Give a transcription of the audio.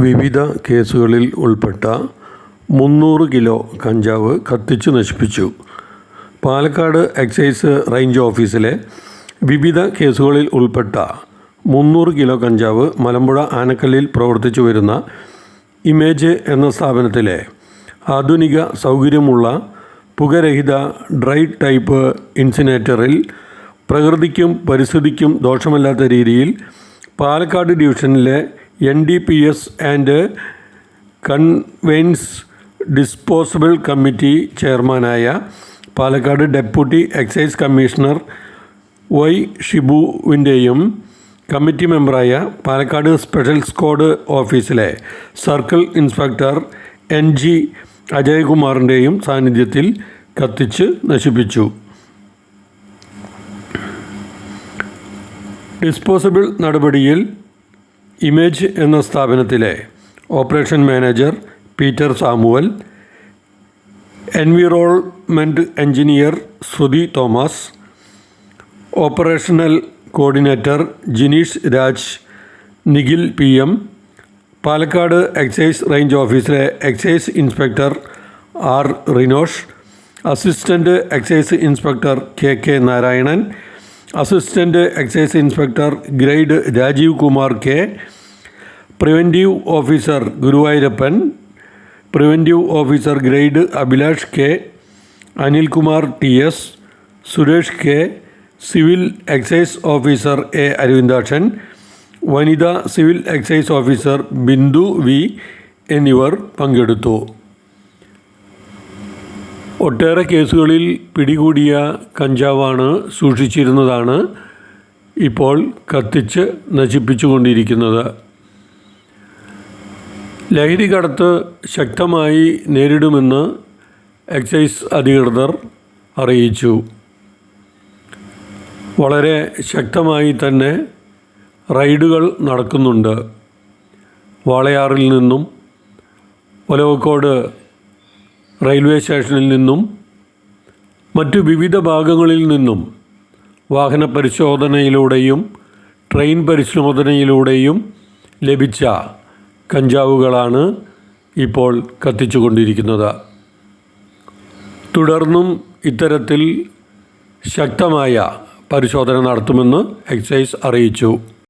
വിവിധ കേസുകളിൽ ഉൾപ്പെട്ട 300 കിലോ കഞ്ചാവ് കത്തിച്ചു നശിപ്പിച്ചു. പാലക്കാട് എക്സൈസ് റേഞ്ച് ഓഫീസിലെ വിവിധ കേസുകളിൽ ഉൾപ്പെട്ട 300 കിലോ കഞ്ചാവ് മലമ്പുഴ ആനക്കല്ലിൽ പ്രവർത്തിച്ചു വരുന്ന ഇമേജ് എന്ന സ്ഥാപനത്തിലെ ആധുനിക സൗകര്യമുള്ള പുകരഹിത ഡ്രൈ ടൈപ്പ് ഇൻസിനേറ്ററിൽ പ്രകൃതിക്കും പരിസ്ഥിതിക്കും ദോഷമല്ലാത്ത രീതിയിൽ പാലക്കാട് ഡിവിഷനിലെ NDPS and conveyance disposable committee ചെയർമാനായ Palakkad deputy excise commissioner Y ഷിബുവിൻ്റെയും കമ്മിറ്റി മെമ്പറായ പാലക്കാട് സ്പെഷ്യൽ സ്ക്വാഡ് ഓഫീസിലെ സർക്കിൾ ഇൻസ്പെക്ടർ NG അജയകുമാറിൻ്റെയും സാന്നിധ്യത്തിൽ കത്തിച്ച് നശിപ്പിച്ചു. ഡിസ്പോസബിൾ നടപടിയിൽ ഇമേജ് എന്ന സ്ഥാപനത്തിലെ operation manager Peter Samuel, environment engineer Shruthi Thomas, operational coordinator Jineesh Raj, Nikhil PM, Palakkad excise range ഓഫീസിലെ excise inspector R Rinosh, assistant excise inspector KK Narayanan, assistant excise inspector grade Rajeev Kumar K, preventive officer Guruvayurappan, preventive officer grade Abhilash K, Anilkumar TS, Suresh K, civil excise officer A Aravindakshan, വനിതാ civil excise officer Bindu V എന്നിവർ പങ്കെടുത്തു. ഒട്ടേറെ കേസുകളിൽ പിടികൂടിയ കഞ്ചാവാണ് സൂക്ഷിച്ചിരുന്നതാണ് ഇപ്പോൾ കത്തിച്ച് നശിപ്പിച്ചുകൊണ്ടിരിക്കുന്നത്. ലഹരി കടത്ത് ശക്തമായി നേരിടുമെന്ന് എക്സൈസ് അധികൃതർ അറിയിച്ചു. വളരെ ശക്തമായി തന്നെ റെയ്ഡുകൾ നടക്കുന്നുണ്ട്. വാളയാറിൽ നിന്നും ഒലവക്കോട് റെയിൽവേ സ്റ്റേഷനിൽ നിന്നും മറ്റു വിവിധ ഭാഗങ്ങളിൽ നിന്നും വാഹന പരിശോധനയിലൂടെയും ട്രെയിൻ പരിശോധനയിലൂടെയും ലഭിച്ച കഞ്ചാവുകളാണ് ഇപ്പോൾ കത്തിച്ചുകൊണ്ടിരിക്കുന്നത്. തുടർന്നും ഇത്തരത്തിൽ ശക്തമായ പരിശോധന നടത്തുമെന്ന് എക്സൈസ് അറിയിച്ചു.